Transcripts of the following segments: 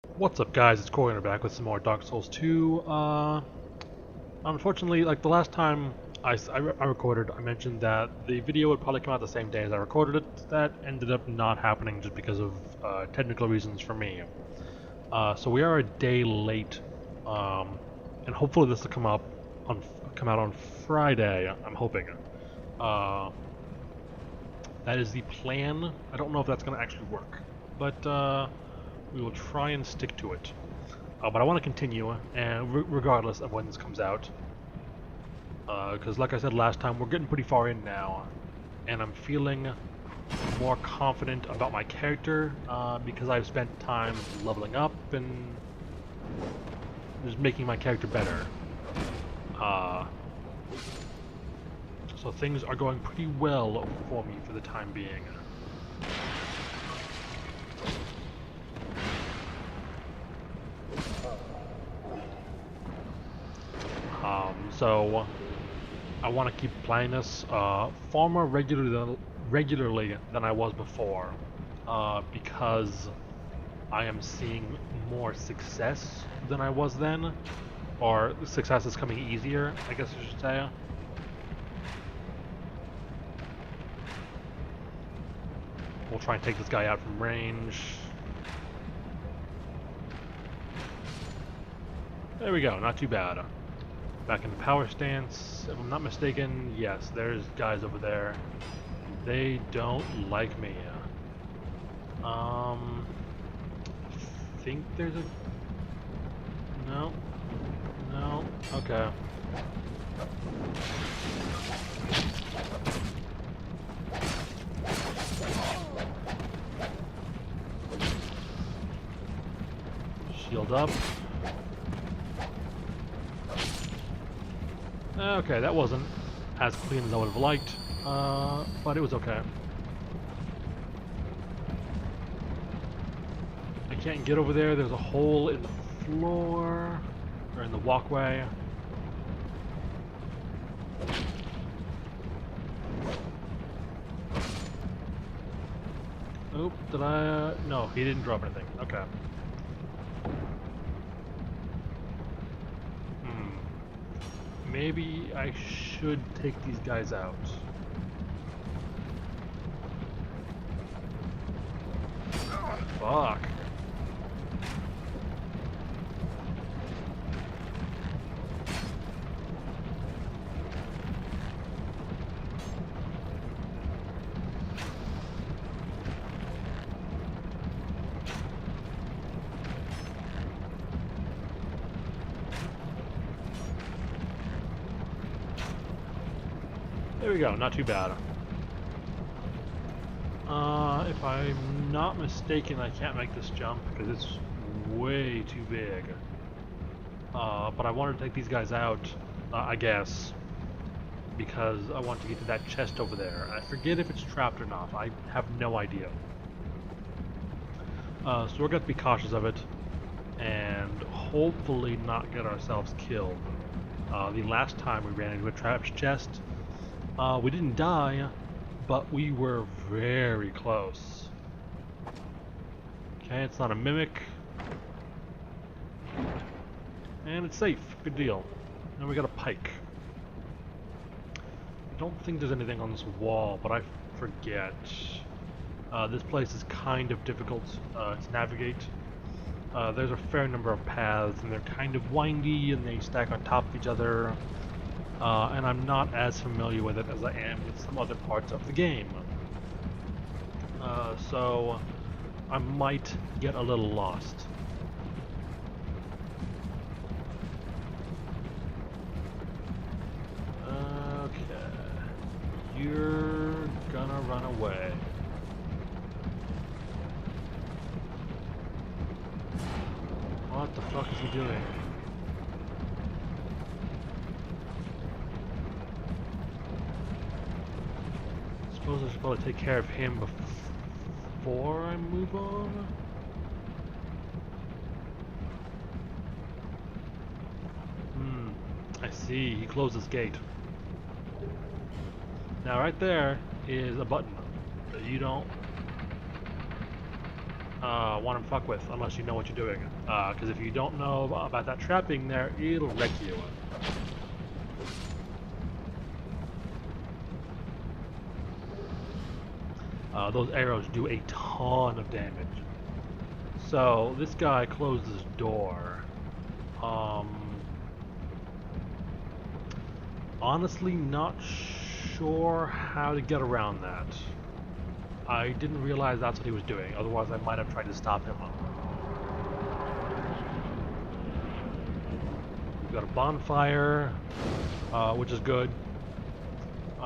What's up, guys? It's Corey, and we're back with some more Dark Souls 2. Unfortunately, like the last time I recorded, I mentioned that the video would probably come out the same day as I recorded it. That ended up not happening just because of technical reasons for me. So we are a day late, and hopefully this will come out on Friday. I'm hoping. Uh, that is the plan. I don't know if that's going to actually work, but we will try and stick to it. But I want to continue, and regardless of when this comes out, because like I said last time, we're getting pretty far in now, and I'm feeling more confident about my character because I've spent time leveling up and just making my character better. So things are going pretty well for me for the time being. So I want to keep playing this far more regularly than I was before, because I am seeing more success than I was then, or success is coming easier, I guess I should say. We'll try and take this guy out from range. There we go, not too bad. Back in the power stance. If I'm not mistaken, yes, there's guys over there. They don't like me. I think there's a... No. No. Okay. Shield up. Okay, that wasn't as clean as I would have liked, but it was okay. I can't get over there. There's a hole in the floor, or in the walkway. Oop, did I? No, he didn't drop anything. Okay. Maybe I should take these guys out. Fuck. There we go, not too bad. If I'm not mistaken, I can't make this jump because it's way too big. But I wanted to take these guys out, I guess, because I want to get to that chest over there. I forget if it's trapped or not. I have no idea. So we're going to be cautious of it, and hopefully not get ourselves killed. The last time we ran into a trapped chest, we didn't die, but we were very close. Okay, it's not a mimic. And it's safe. Good deal. And we got a pike. I don't think there's anything on this wall, but I forget. This place is kind of difficult to navigate. There's a fair number of paths, and they're kind of windy, and they stack on top of each other. And I'm not as familiar with it as I am with some other parts of the game. So I might get a little lost. Okay. You're gonna run away. What the fuck is he doing? I suppose I should probably take care of him before I move on. I see. He closed his gate. Now right there is a button that you don't want to fuck with unless you know what you're doing. Because if you don't know about that trapping there, it'll wreck you. Those arrows do a ton of damage. So this guy closed his door. Honestly, not sure how to get around that. I didn't realize that's what he was doing, otherwise I might have tried to stop him. We've got a bonfire, which is good.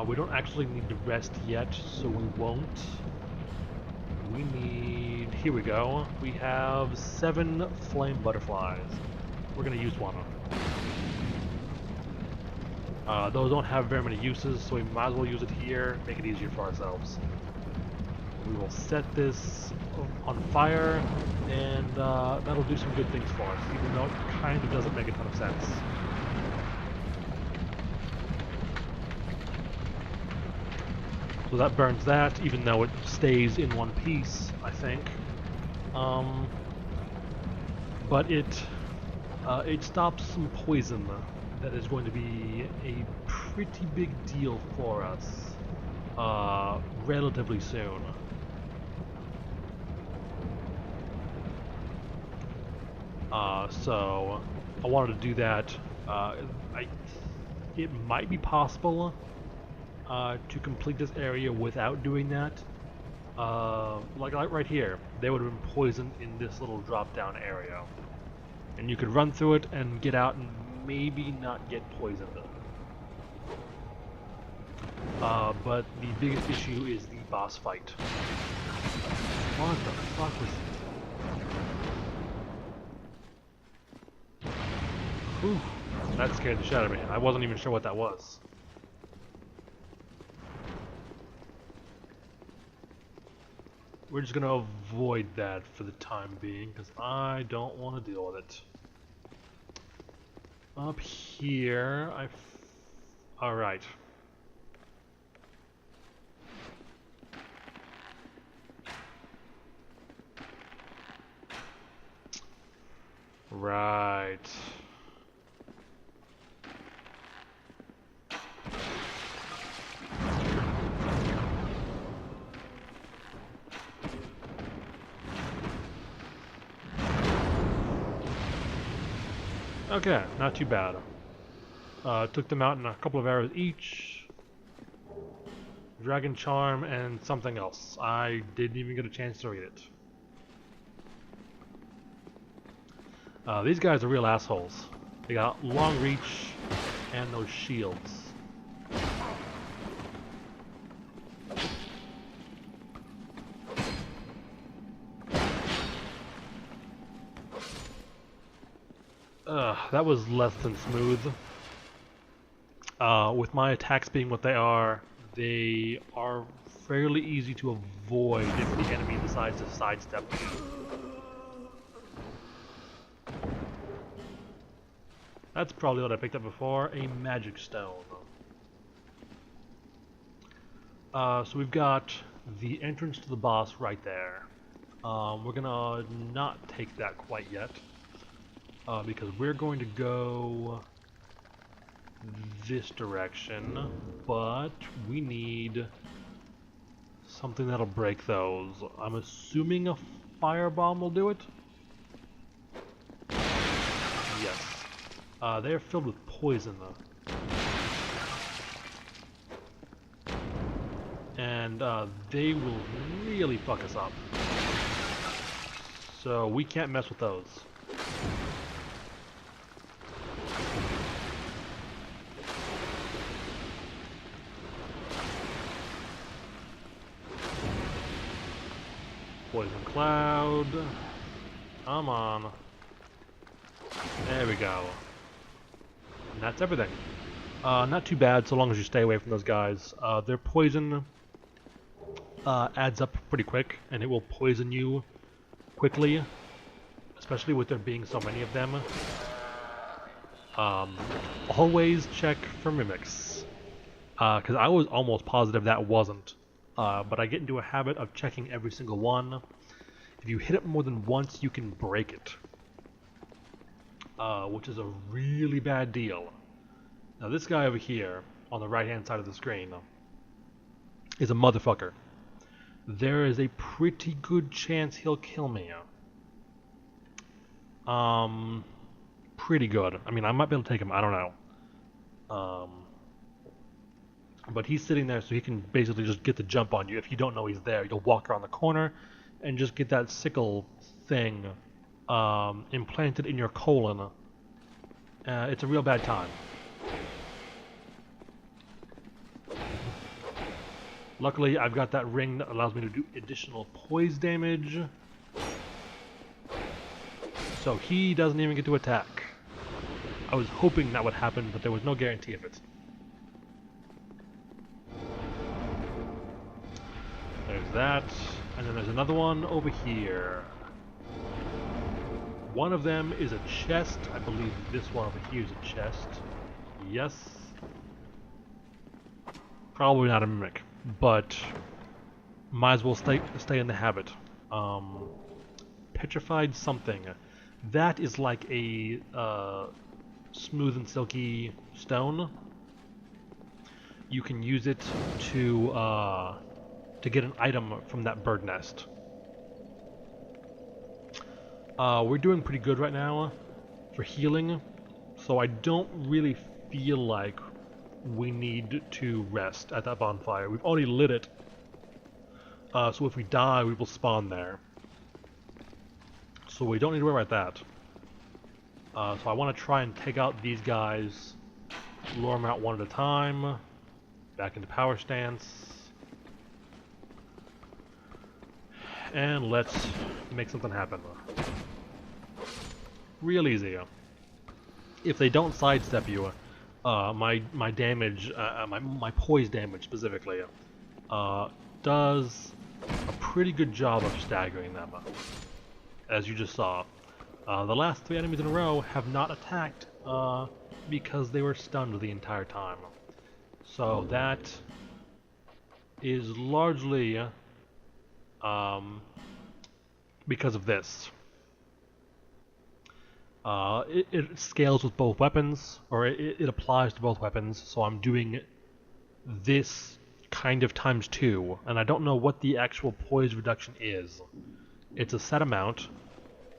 We don't actually need to rest yet, so we won't. We need... here we go. We have 7 flame butterflies. We're going to use one. Those don't have very many uses, so we might as well use it here, make it easier for ourselves. We will set this on fire, and that'll do some good things for us, even though it kind of doesn't make a ton of sense. So that burns that, even though it stays in one piece, I think. But it stops some poison that is going to be a pretty big deal for us relatively soon. So I wanted to do that. It might be possible to complete this area without doing that. Like right here, they would have been poisoned in this little drop-down area, and you could run through it and get out and maybe not get poisoned. But the biggest issue is the boss fight. What the fuck was... Whew, that scared the shit out of me. I wasn't even sure what that was. We're just gonna avoid that for the time being, because I don't want to deal with it. Up here, alright. Right. Okay, not too bad. Took them out in a couple of arrows each. Dragon Charm and something else. I didn't even get a chance to read it. These guys are real assholes. They got long reach and those shields. That was less than smooth. With my attacks being what they are fairly easy to avoid if the enemy decides to sidestep me. That's probably what I picked up before, a magic stone. So we've got the entrance to the boss right there. We're gonna not take that quite yet. Because we're going to go this direction, but we need something that'll break those. I'm assuming a firebomb will do it? Yes. They're filled with poison though. And they will really fuck us up. So we can't mess with those. Poison cloud. Come on. There we go. And that's everything. Not too bad so long as you stay away from those guys. Their poison adds up pretty quick, and it will poison you quickly, especially with there being so many of them. Always check for mimics, because I was almost positive that wasn't. But I get into a habit of checking every single one, If you hit it more than once, you can break it. Which is a really bad deal. Now this guy over here, on the right-hand side of the screen, is a motherfucker. There is a pretty good chance he'll kill me. Pretty good. I mean, I might be able to take him, I don't know. But he's sitting there, so he can basically just get the jump on you. If you don't know he's there, you'll walk around the corner and just get that sickle thing implanted in your colon. It's a real bad time. Luckily, I've got that ring that allows me to do additional poise damage. So he doesn't even get to attack. I was hoping that would happen, but there was no guarantee of it. There's that, and then there's another one over here. One of them is a chest. I believe this one over here is a chest. Yes. Probably not a mimic, but might as well stay in the habit. Petrified something. That is like a smooth and silky stone. You can use it to get an item from that bird nest. We're doing pretty good right now for healing, so I don't really feel like we need to rest at that bonfire. We've already lit it, so if we die, we will spawn there. So we don't need to worry about that. So I want to try and take out these guys, lure them out one at a time, back into power stance, and let's make something happen. Real easy. If they don't sidestep you, my damage, my poise damage specifically, does a pretty good job of staggering them, as you just saw. The last 3 enemies in a row have not attacked because they were stunned the entire time. So that is largely because of this. It scales with both weapons, or it applies to both weapons, so I'm doing this kind of times 2, and I don't know what the actual poise reduction is. It's a set amount,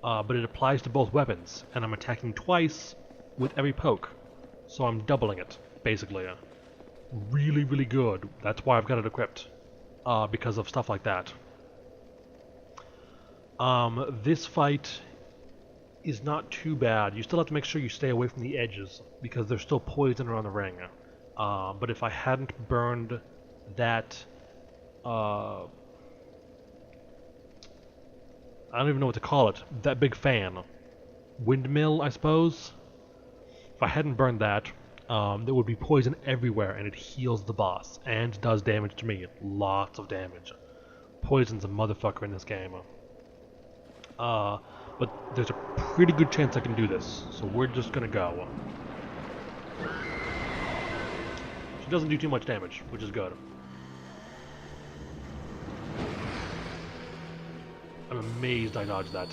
but it applies to both weapons, and I'm attacking twice with every poke, so I'm doubling it, basically. Really, really good. That's why I've got it equipped, because of stuff like that. This fight is not too bad. You still have to make sure you stay away from the edges, because there's still poison around the ring. But if I hadn't burned that, I don't even know what to call it, that big fan. Windmill, I suppose? If I hadn't burned that, there would be poison everywhere, and it heals the boss, and does damage to me. Lots of damage. Poison's a motherfucker in this game. But there's a pretty good chance I can do this, so we're just gonna go. She doesn't do too much damage, which is good. I'm amazed I dodged that.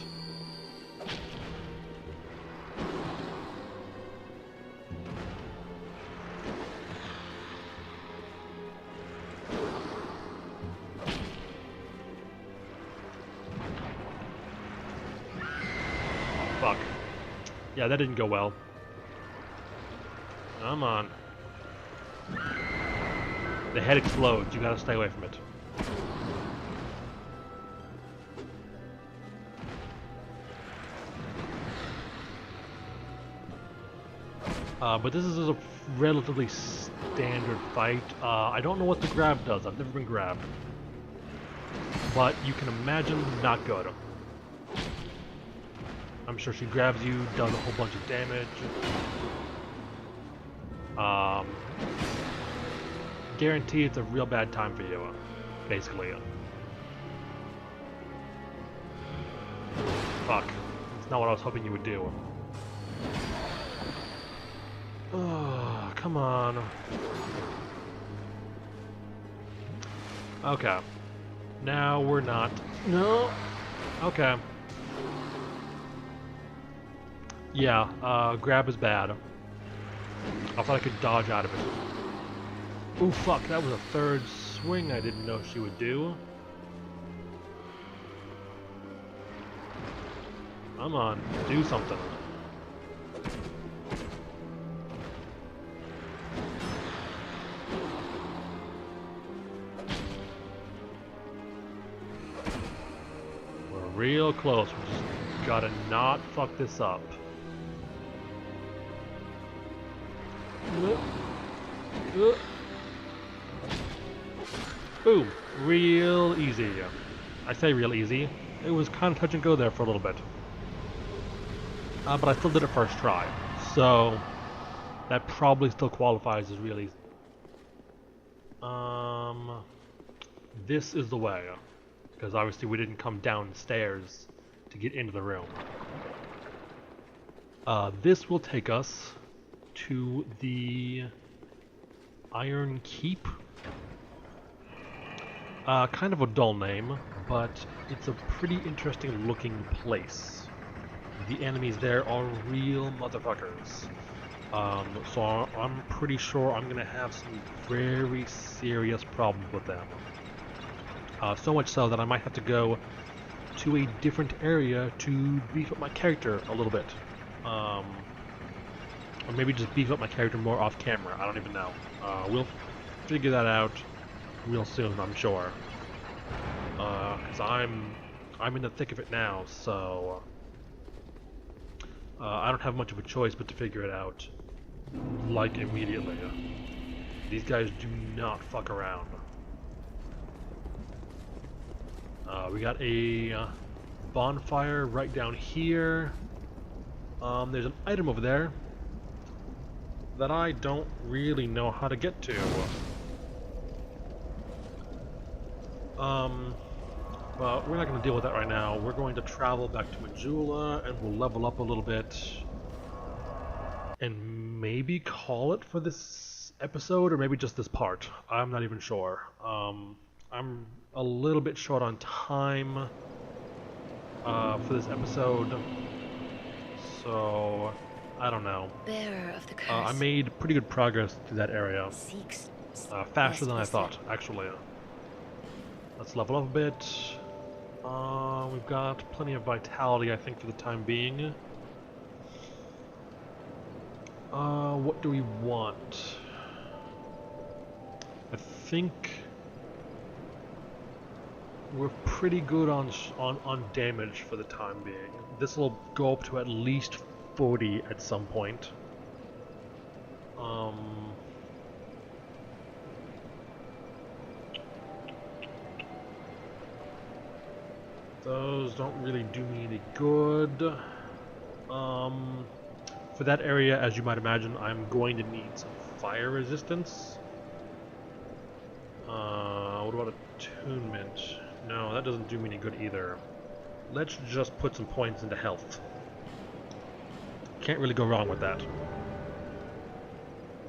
Fuck. Yeah, that didn't go well. Come on. The head explodes, you gotta stay away from it. But this is a relatively standard fight. I don't know what the grab does, I've never been grabbed. But you can imagine not good. I'm sure she grabs you, does a whole bunch of damage. Guarantee it's a real bad time for you, basically. Fuck. It's not what I was hoping you would do. Oh, come on. Okay. Now we're not... No! Okay. Yeah, grab is bad. I thought I could dodge out of it. Ooh, fuck, that was a third swing I didn't know she would do. Come on, do something. We're real close. We just gotta not fuck this up. Boom. Real easy. I say real easy. It was kind of touch and go there for a little bit. But I still did it first try. So, that probably still qualifies as real easy. This is the way. Because obviously we didn't come downstairs to get into the room. This will take us to the Iron Keep. Kind of a dull name, but it's a pretty interesting looking place. The enemies there are real motherfuckers. So I'm pretty sure I'm gonna have some very serious problems with them. So much so that I might have to go to a different area to beef up my character a little bit. Or maybe just beef up my character more off camera, I don't even know. We'll figure that out real soon, I'm sure. Because I'm in the thick of it now, so I don't have much of a choice but to figure it out, like, immediately. These guys do not fuck around. We got a bonfire right down here. There's an item over there that I don't really know how to get to. But we're not going to deal with that right now. We're going to travel back to Majula and we'll level up a little bit. And maybe call it for this episode, or maybe just this part. I'm not even sure. I'm a little bit short on time for this episode. So, I don't know. Bearer of the curse. I made pretty good progress through that area. Faster than I thought, actually. Let's level up a bit. We've got plenty of vitality, I think, for the time being. What do we want? I think we're pretty good on damage for the time being. This will go up to at least 40 at some point. Those don't really do me any good. For that area, as you might imagine, I'm going to need some fire resistance. What about attunement? No, that doesn't do me any good either. Let's just put some points into health. Can't really go wrong with that.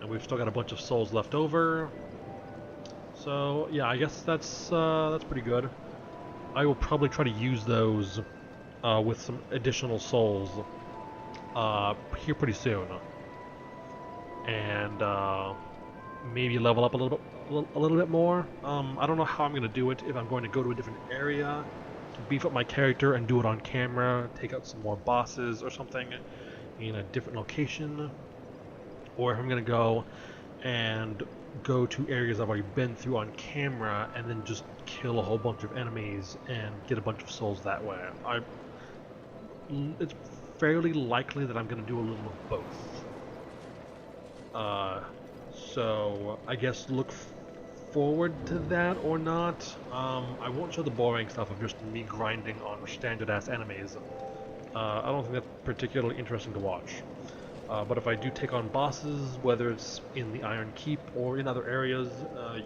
And we've still got a bunch of souls left over. So yeah, I guess that's pretty good. I will probably try to use those with some additional souls here pretty soon, and maybe level up a little bit more. I don't know how I'm going to do it. If I'm going to go to a different area, beef up my character and do it on camera, take out some more bosses or something in a different location, or if I'm going to go and go to areas I've already been through on camera and then just kill a whole bunch of enemies and get a bunch of souls that way. It's fairly likely that I'm going to do a little of both. So I guess look forward to that or not. I won't show the boring stuff of just me grinding on standard ass enemies. I don't think that's particularly interesting to watch. But if I do take on bosses, whether it's in the Iron Keep or in other areas,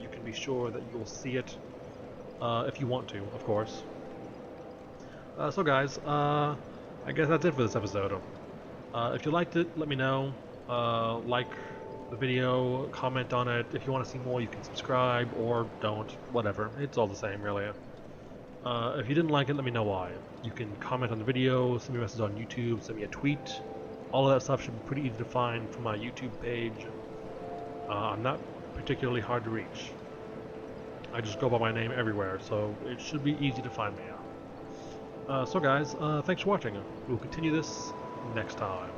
you can be sure that you'll see it if you want to, of course. So guys, I guess that's it for this episode. If you liked it, let me know. Like the video, comment on it. If you want to see more, you can subscribe, or don't. Whatever. It's all the same, really. If you didn't like it, let me know why. You can comment on the video, send me a message on YouTube, send me a tweet. All of that stuff should be pretty easy to find from my YouTube page. I'm not particularly hard to reach. I just go by my name everywhere, so it should be easy to find me. So guys, thanks for watching. We'll continue this next time.